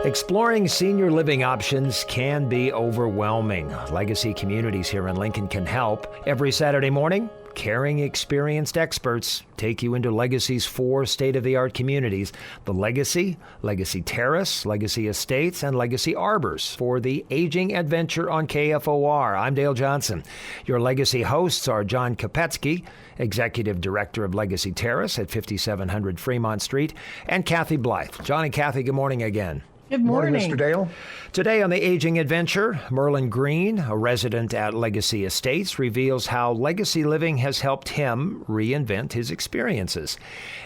Exploring senior living options can be overwhelming. Legacy Communities here in Lincoln can help. Every Saturday morning, caring, experienced experts take you into Legacy's 4 state-of-the-art communities: the Legacy, Legacy Terrace, Legacy Estates, and Legacy Arbors for the Aging Adventure on KFOR. I'm Dale Johnson. Your Legacy hosts are John Kopetsky, Executive Director of Legacy Terrace at 5700 Fremont Street, and Kathy Blythe. John and Kathy, good morning again. Good morning, Mr. Dale. Today on the Aging Adventure, Merlin Green, a resident at Legacy Estates, reveals how legacy living has helped him reinvent his experiences.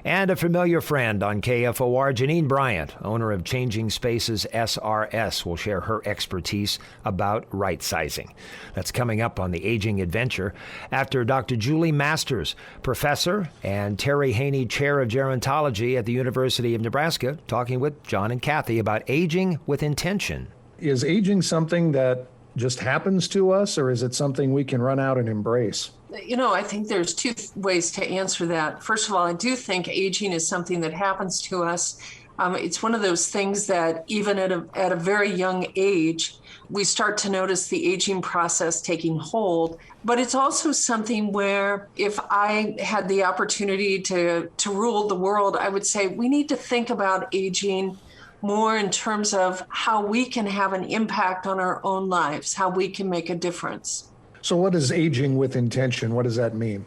And a familiar friend on KFOR, Jeannine Bryant, owner of Changing Spaces SRS, will share her expertise about rightsizing. That's coming up on the Aging Adventure after Dr. Julie Masters, professor, and Terry Haney, chair of gerontology at the University of Nebraska, talking with John and Kathy about aging with intention. Is aging something that just happens to us, or is it something we can run out and embrace? You know, I think there's 2 ways to answer that. First of all, I do think aging is something that happens to us. It's one of those things that even at a very young age, we start to notice the aging process taking hold. But it's also something where if I had the opportunity to rule the world, I would say we need to think about aging more in terms of how we can have an impact on our own lives, how we can make a difference. So what is aging with intention? What does that mean?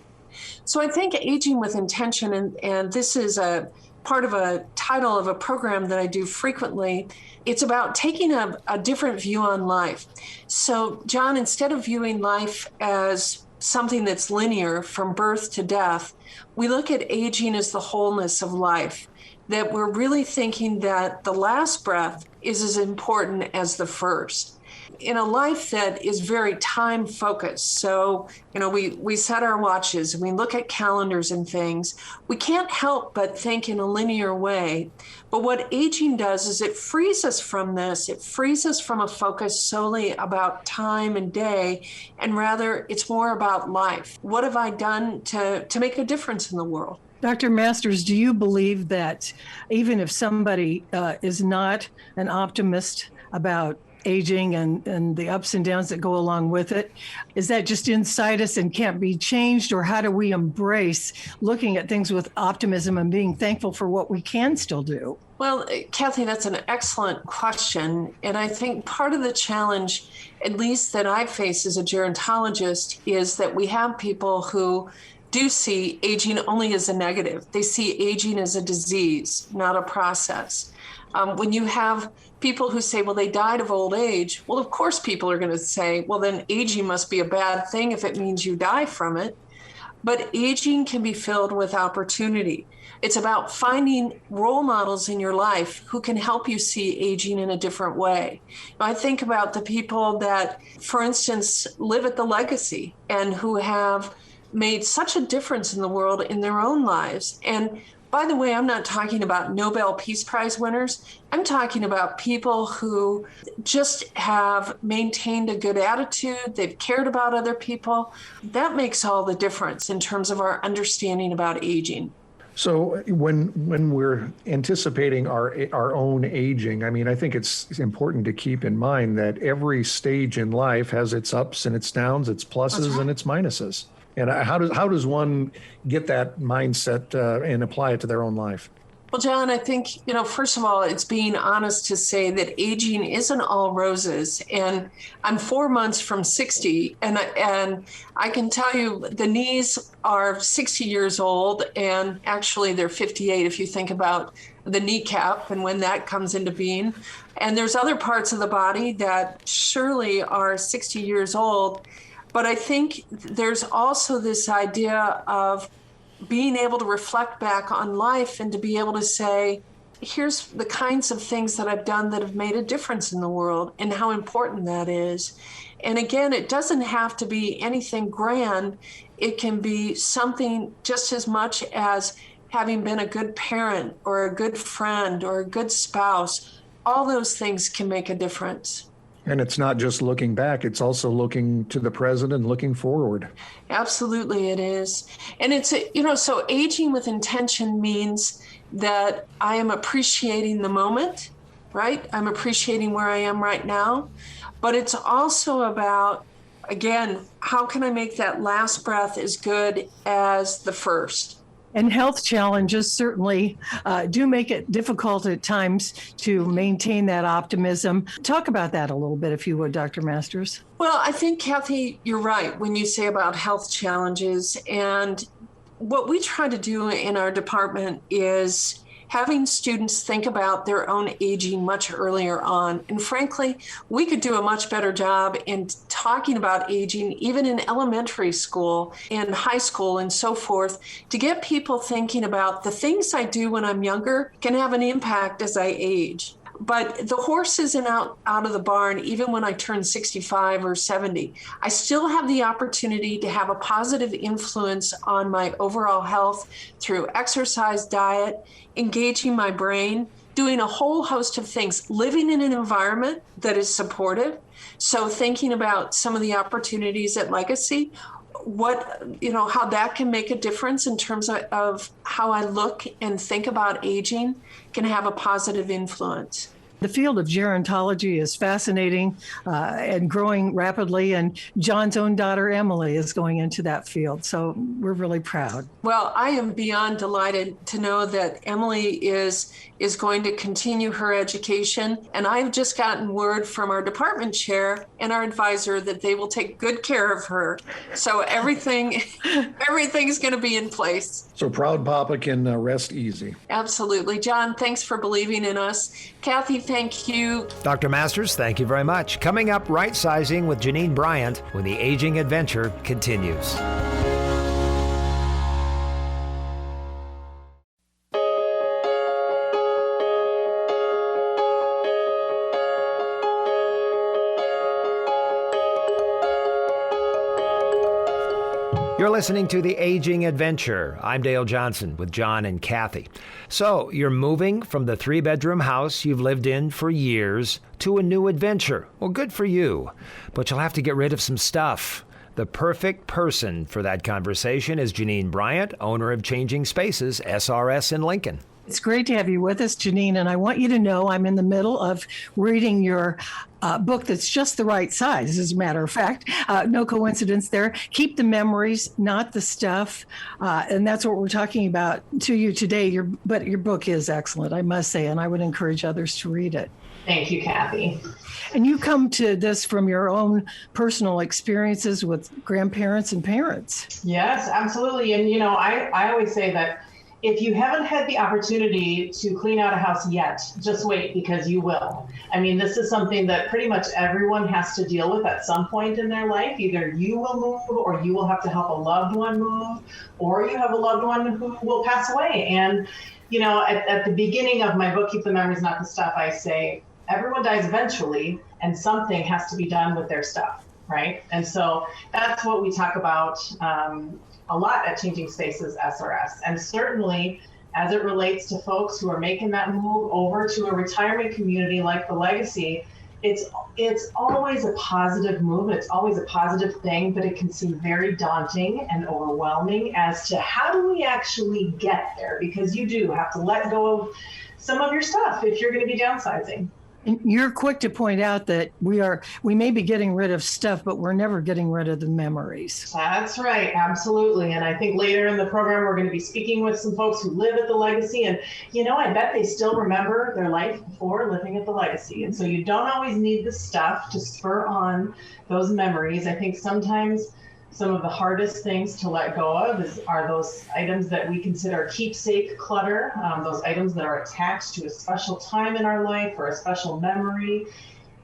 So I think aging with intention, and this is a part of a title of a program that I do frequently, it's about taking a different view on life. So John, instead of viewing life as something that's linear from birth to death, we look at aging as the wholeness of life. That we're really thinking that the last breath is as important as the first. In a life that is very time focused, so, you know, we set our watches, we look at calendars and things, we can't help but think in a linear way. But what aging does is it frees us from this. It frees us from a focus solely about time and day, and rather it's more about life. What have I done to make a difference in the world? Dr. Masters, do you believe that even if somebody is not an optimist about aging and the ups and downs that go along with it, is that just inside us and can't be changed? Or how do we embrace looking at things with optimism and being thankful for what we can still do? Well, Kathy, that's an excellent question. And I think part of the challenge, at least that I face as a gerontologist, is that we have people who do see aging only as a negative. They see aging as a disease, not a process. When you have people who say, well, they died of old age, well, of course people are going to say, well, then aging must be a bad thing if it means you die from it. But aging can be filled with opportunity. It's about finding role models in your life who can help you see aging in a different way. I think about the people that, for instance, live at the Legacy and who have made such a difference in the world in their own lives. And by the way, I'm not talking about Nobel Peace Prize winners. I'm talking about people who just have maintained a good attitude. They've cared about other people. That makes all the difference in terms of our understanding about aging. So when we're anticipating our own aging, I mean, I think it's important to keep in mind that every stage in life has its ups and its downs, its pluses and its minuses. And how does one get that mindset and apply it to their own life? Well, John, I think, first of all, it's being honest to say that aging isn't all roses. And I'm 4 months from 60, and I can tell you the knees are 60 years old, and actually they're 58 if you think about the kneecap and when that comes into being. And there's other parts of the body that surely are 60 years old. But I think there's also this idea of being able to reflect back on life and to be able to say, here's the kinds of things that I've done that have made a difference in the world and how important that is. And again, it doesn't have to be anything grand. It can be something just as much as having been a good parent or a good friend or a good spouse. All those things can make a difference. And it's not just looking back, it's also looking to the present and looking forward. Absolutely, it is. And it's, so aging with intention means that I am appreciating the moment. right? I'm appreciating where I am right now. But it's also about, again, how can I make that last breath as good as the first? And health challenges certainly do make it difficult at times to maintain that optimism. Talk about that a little bit, if you would, Dr. Masters. Well, I think, Kathy, you're right when you say about health challenges. And what we try to do in our department is having students think about their own aging much earlier on. And frankly, we could do a much better job in talking about aging, even in elementary school, in high school, and so forth, to get people thinking about the things I do when I'm younger can have an impact as I age. But the horse isn't out of the barn even when I turn 65 or 70. I still have the opportunity to have a positive influence on my overall health through exercise, diet, engaging my brain, doing a whole host of things, living in an environment that is supportive. So thinking about some of the opportunities at Legacy, how that can make a difference in terms of how I look and think about aging can have a positive influence. The field of gerontology is fascinating and growing rapidly, and John's own daughter, Emily, is going into that field. So we're really proud. Well, I am beyond delighted to know that Emily is going to continue her education. And I've just gotten word from our department chair and our advisor that they will take good care of her. So everything's going to be in place. So proud Papa can rest easy. Absolutely. John, thanks for believing in us. Kathy, thank you. Dr. Masters, thank you very much. Coming up, Rightsizing with Jeannine Bryant when the aging adventure continues. You're listening to The Aging Adventure. I'm Dale Johnson with John and Kathy. So, you're moving from the 3-bedroom house you've lived in for years to a new adventure. Well, good for you. But you'll have to get rid of some stuff. The perfect person for that conversation is Jeannine Bryant, owner of Changing Spaces SRS in Lincoln. It's great to have you with us, Jeannine, and I want you to know I'm in the middle of reading your book that's just the right size, as a matter of fact. No coincidence there. Keep the memories, not the stuff. And that's what we're talking about to you today. But your book is excellent, I must say, and I would encourage others to read it. Thank you, Kathy. And you come to this from your own personal experiences with grandparents and parents. Yes, absolutely. And, I always say that if you haven't had the opportunity to clean out a house yet, just wait, because you will. I mean, this is something that pretty much everyone has to deal with at some point in their life. Either you will move, or you will have to help a loved one move, or you have a loved one who will pass away. And, at the beginning of my book, Keep the Memories, Not the Stuff, I say, everyone dies eventually, and something has to be done with their stuff, right? And so that's what we talk about a lot at Changing Spaces SRS. And certainly as it relates to folks who are making that move over to a retirement community like the Legacy, it's always a positive move. It's always a positive thing, but it can seem very daunting and overwhelming as to how do we actually get there? Because you do have to let go of some of your stuff if you're going to be downsizing. And you're quick to point out that we may be getting rid of stuff, but we're never getting rid of the memories. That's right. Absolutely. And I think later in the program, we're going to be speaking with some folks who live at the Legacy. And, I bet they still remember their life before living at the Legacy. And so you don't always need the stuff to spur on those memories. I think sometimes some of the hardest things to let go of are those items that we consider keepsake clutter, those items that are attached to a special time in our life or a special memory.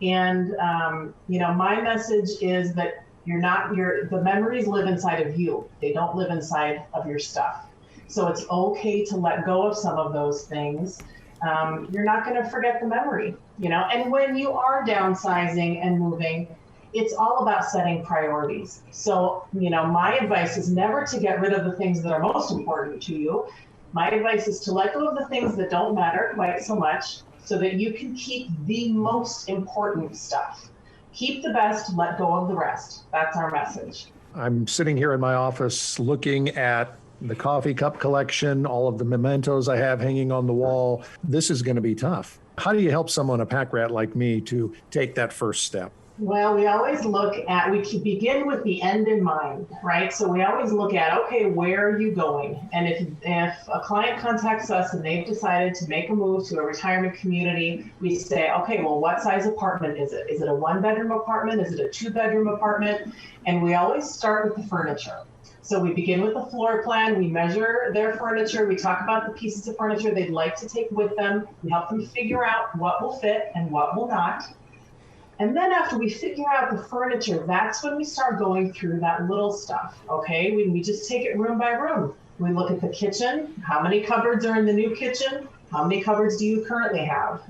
And, my message is that the memories live inside of you. They don't live inside of your stuff. So it's okay to let go of some of those things. You're not going to forget the memory, and when you are downsizing and moving, it's all about setting priorities. So, my advice is never to get rid of the things that are most important to you. My advice is to let go of the things that don't matter quite so much so that you can keep the most important stuff. Keep the best, let go of the rest. That's our message. I'm sitting here in my office looking at the coffee cup collection, all of the mementos I have hanging on the wall. This is going to be tough. How do you help someone, a pack rat like me, to take that first step? Well, we always look at, we can begin with the end in mind, right? So we always look at, okay, where are you going? And if a client contacts us and they've decided to make a move to a retirement community, we say, okay, well, what size apartment is it? Is it a 1-bedroom apartment? Is it a 2-bedroom apartment? And we always start with the furniture. So we begin with the floor plan, we measure their furniture, we talk about the pieces of furniture they'd like to take with them, we help them figure out what will fit and what will not. And then after we figure out the furniture, that's when we start going through that little stuff, okay? We just take it room by room. We look at the kitchen, how many cupboards are in the new kitchen? How many cupboards do you currently have?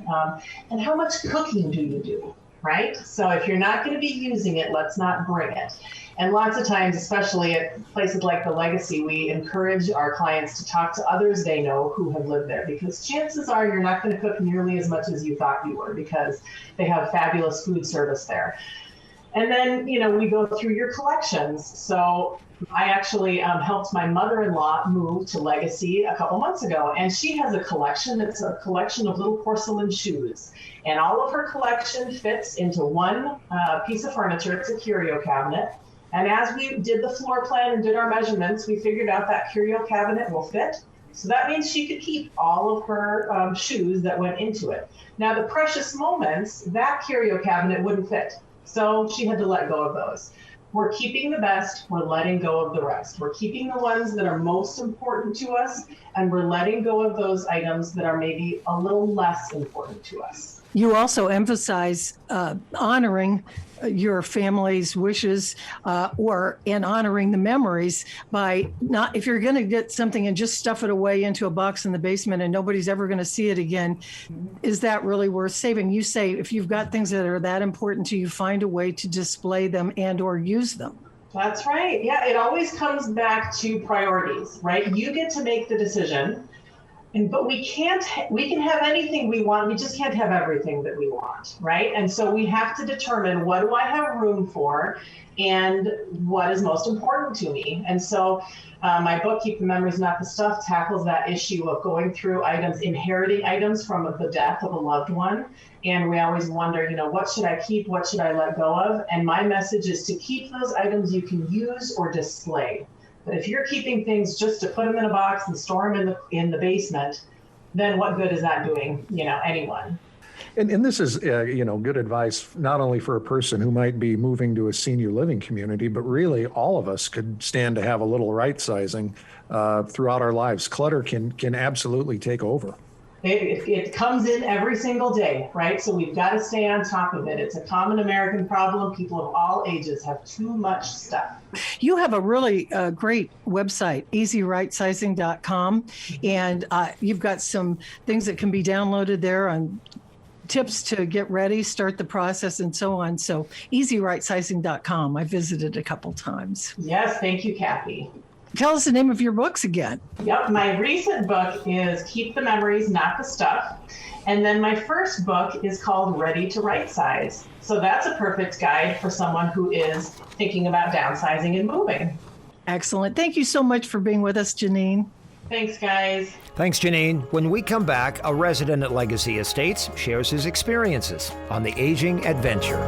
And how much cooking do you do, right? So if you're not gonna be using it, let's not bring it. And lots of times, especially at places like the Legacy, we encourage our clients to talk to others they know who have lived there, because chances are you're not going to cook nearly as much as you thought you were, because they have fabulous food service there. And then, we go through your collections. So I actually helped my mother-in-law move to Legacy a couple months ago, and she has a collection. It's a collection of little porcelain shoes. And all of her collection fits into one piece of furniture. It's a curio cabinet. And as we did the floor plan and did our measurements, we figured out that curio cabinet will fit. So that means she could keep all of her shoes that went into it. Now, the precious moments, that curio cabinet wouldn't fit. So she had to let go of those. We're keeping the best, we're letting go of the rest. We're keeping the ones that are most important to us, and we're letting go of those items that are maybe a little less important to us. You also emphasize honoring your family's wishes and honoring the memories by not, if you're going to get something and just stuff it away into a box in the basement and nobody's ever going to see it again, is that really worth saving? You say if you've got things that are that important to you, find a way to display them and or use them. That's right. Yeah, it always comes back to priorities, right? You get to make the decision. But we can have anything we want, we just can't have everything that we want, right? And so we have to determine, what do I have room for and what is most important to me? And so my book, Keep the Memories, Not the Stuff, tackles that issue of going through items, inheriting items from the death of a loved one. And we always wonder, what should I keep? What should I let go of? And my message is to keep those items you can use or display. But if you're keeping things just to put them in a box and store them in the basement, then what good is that doing, anyone? And this is, good advice, not only for a person who might be moving to a senior living community, but really all of us could stand to have a little right-sizing throughout our lives. Clutter can absolutely take over. It comes in every single day, right? So we've got to stay on top of it. It's a common American problem. People of all ages have too much stuff. You have a really great website, easyrightsizing.com, and you've got some things that can be downloaded there on tips to get ready, start the process, and so on. So easyrightsizing.com. I visited a couple times. Yes, thank you, Kathy. Tell us the name of your books again. Yep, my recent book is Keep the Memories, Not the Stuff. And then my first book is called Ready to Right Size. So that's a perfect guide for someone who is thinking about downsizing and moving. Excellent. Thank you so much for being with us, Jeannine. Thanks, guys. Thanks, Jeannine. When we come back, a resident at Legacy Estates shares his experiences on the Aging Adventure.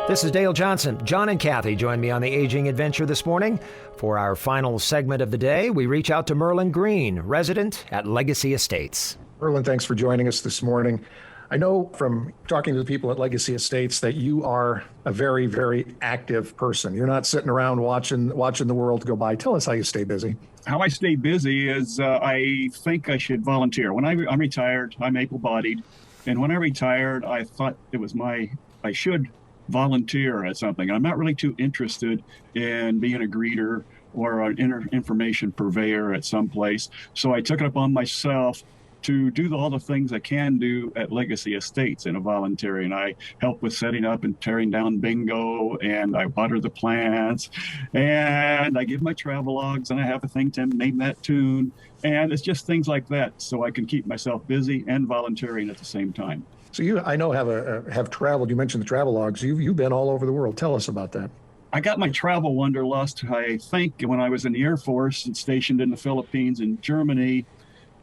This is Dale Johnson. John and Kathy join me on the Aging Adventure this morning. For our final segment of the day, we reach out to Merlin Green, resident at Legacy Estates. Merlin, thanks for joining us this morning. I know from talking to the people at Legacy Estates that you are a very, very active person. You're not sitting around watching the world go by. Tell us how you stay busy. How I stay busy is I think I should volunteer. When I'm retired, I'm able-bodied. And when I retired, I thought I should volunteer at something. I'm not really too interested in being a greeter or an information purveyor at some place. So I took it upon myself to do all the things I can do at Legacy Estates in a voluntary. And I help with setting up and tearing down bingo, and I water the plants, and I give my travel logs, and I have a thing to name that tune. And it's just things like that, so I can keep myself busy and volunteering at the same time. So you, I know, have traveled. You mentioned the travel logs. You've been all over the world. Tell us about that. I got my travel wanderlust, I think, when I was in the Air Force and stationed in the Philippines and Germany.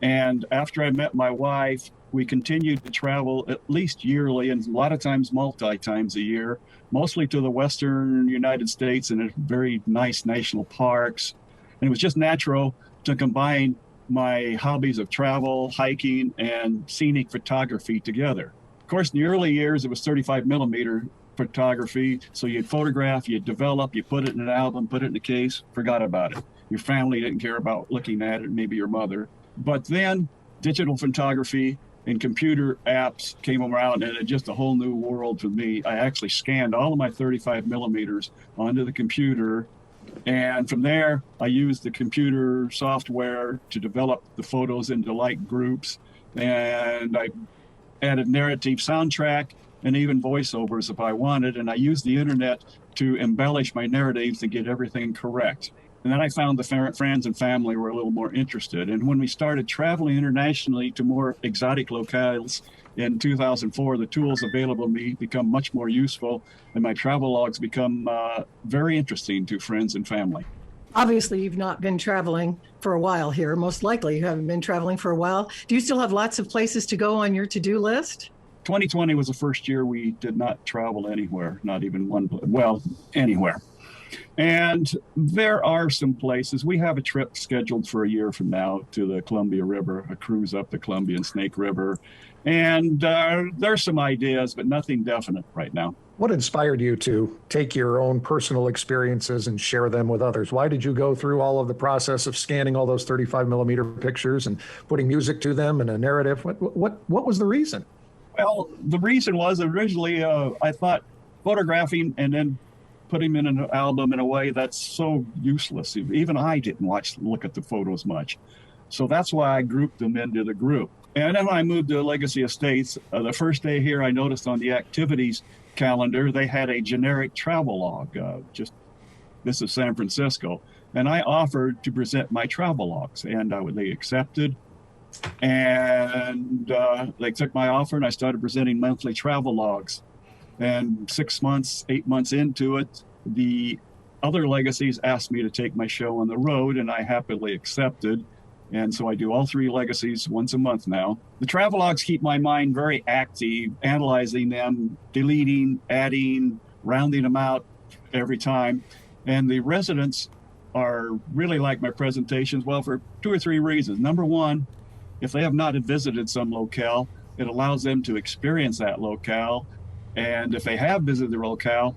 And after I met my wife, we continued to travel at least yearly, and a lot of times multi-times a year, mostly to the Western United States and very nice national parks. And it was just natural to combine my hobbies of travel, hiking, and scenic photography together. Of course, in the early years, it was 35 millimeter photography. So you'd photograph, you'd develop, you put it in an album, put it in a case, forgot about it. Your family didn't care about looking at it, maybe your mother. But then digital photography and computer apps came around, and it's just a whole new world for me. I actually scanned all of my 35 millimeters onto the computer. And from there, I used the computer software to develop the photos into light groups. And I added narrative soundtrack and even voiceovers if I wanted. And I used the internet to embellish my narratives to get everything correct. And then I found the friends and family were a little more interested. And when we started traveling internationally to more exotic locales in 2004, the tools available to me become much more useful, and my travel logs become very interesting to friends and family. Obviously, you've not been traveling for a while here. Most likely you haven't been traveling for a while. Do you still have lots of places to go on your to-do list? 2020 was the first year we did not travel anywhere, not even one place. Well, anywhere. And there are some places. We have a trip scheduled for a year from now to the Columbia River, a cruise up the Columbia and Snake River. And there's some ideas, but nothing definite right now. What inspired you to take your own personal experiences and share them with others? Why did you go through all of the process of scanning all those 35 millimeter pictures and putting music to them and a narrative? What was the reason? Well, the reason was originally I thought photographing and then putting them in an album in a way that's so useless. Even I didn't look at the photos much. So that's why I grouped them into the group. And then when I moved to Legacy Estates, the first day here, I noticed on the activities calendar, they had a generic travel log. This is San Francisco. And I offered to present my travel logs, and they accepted. And they took my offer, and I started presenting monthly travel logs. And 6 months, 8 months into it, the other legacies asked me to take my show on the road, and I happily accepted. And so I do all three legacies once a month now. The travel logs keep my mind very active, analyzing them, deleting, adding, rounding them out every time. And the residents are really like my presentations, well, for 2 or 3 reasons. Number one, if they have not visited some locale, it allows them to experience that locale. And if they have visited the locale,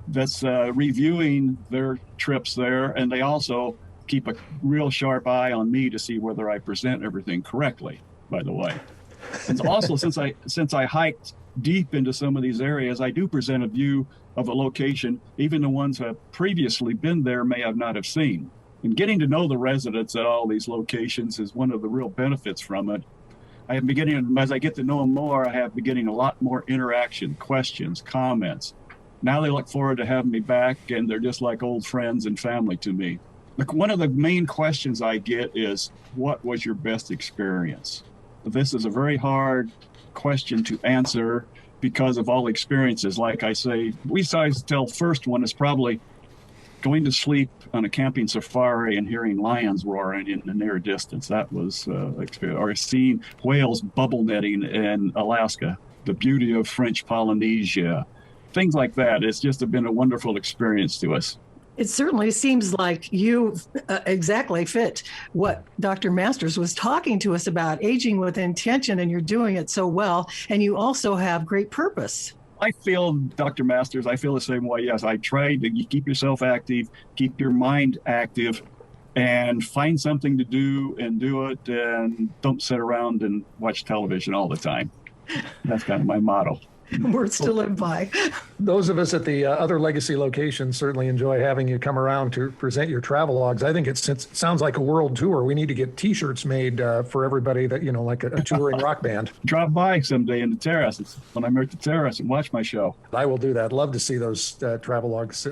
that's reviewing their trips there. And they also keep a real sharp eye on me to see whether I present everything correctly, by the way. And also, since I hiked deep into some of these areas, I do present a view of a location, even the ones who have previously been there may have not have seen. And getting to know the residents at all these locations is one of the real benefits from it. As I get to know them more, I have beginning a lot more interaction, questions, comments. Now they look forward to having me back, and they're just like old friends and family to me. One of the main questions I get is, what was your best experience? This is a very hard question to answer because of all the experiences. Like I say, we always tell first one is probably going to sleep on a camping safari and hearing lions roaring in the near distance. That was or seeing whales bubble netting in Alaska, the beauty of French Polynesia, things like that. It's just been a wonderful experience to us. It certainly seems like you exactly fit what Dr. Masters was talking to us about, aging with intention, and you're doing it so well. And you also have great purpose. I feel, Dr. Masters, I feel the same way. Yes, I try to keep yourself active, keep your mind active, and find something to do and do it, and don't sit around and watch television all the time. That's kind of my motto. Words to live by. Those of us at the other legacy locations certainly enjoy having you come around to present your travel logs. I think it sounds like a world tour. We need to get T-shirts made for everybody that, like a touring rock band. Drop by someday in the terraces when I'm at the terrace and watch my show. I will do that. Love to see those travel logs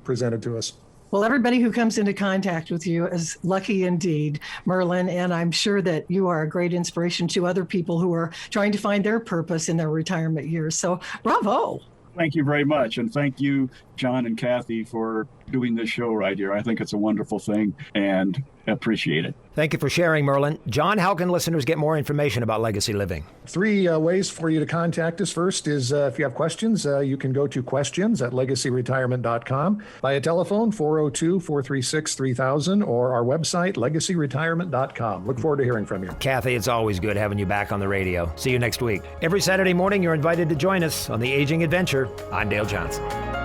presented to us. Well, everybody who comes into contact with you is lucky indeed, Merlin, and I'm sure that you are a great inspiration to other people who are trying to find their purpose in their retirement years. So bravo. Thank you very much. And thank you, John and Kathy, for doing this show right here. I think it's a wonderful thing and appreciate it. Thank you for sharing, Merlin. John, how can listeners get more information about legacy living? 3 ways for you to contact us. First is if you have questions, you can go to questions@legacyretirement.com, via telephone 402-436-3000, or our website, legacyretirement.com. Look forward to hearing from you. Kathy, it's always good having you back on the radio. See you next week. Every Saturday morning, you're invited to join us on The Aging Adventure. I'm Dale Johnson.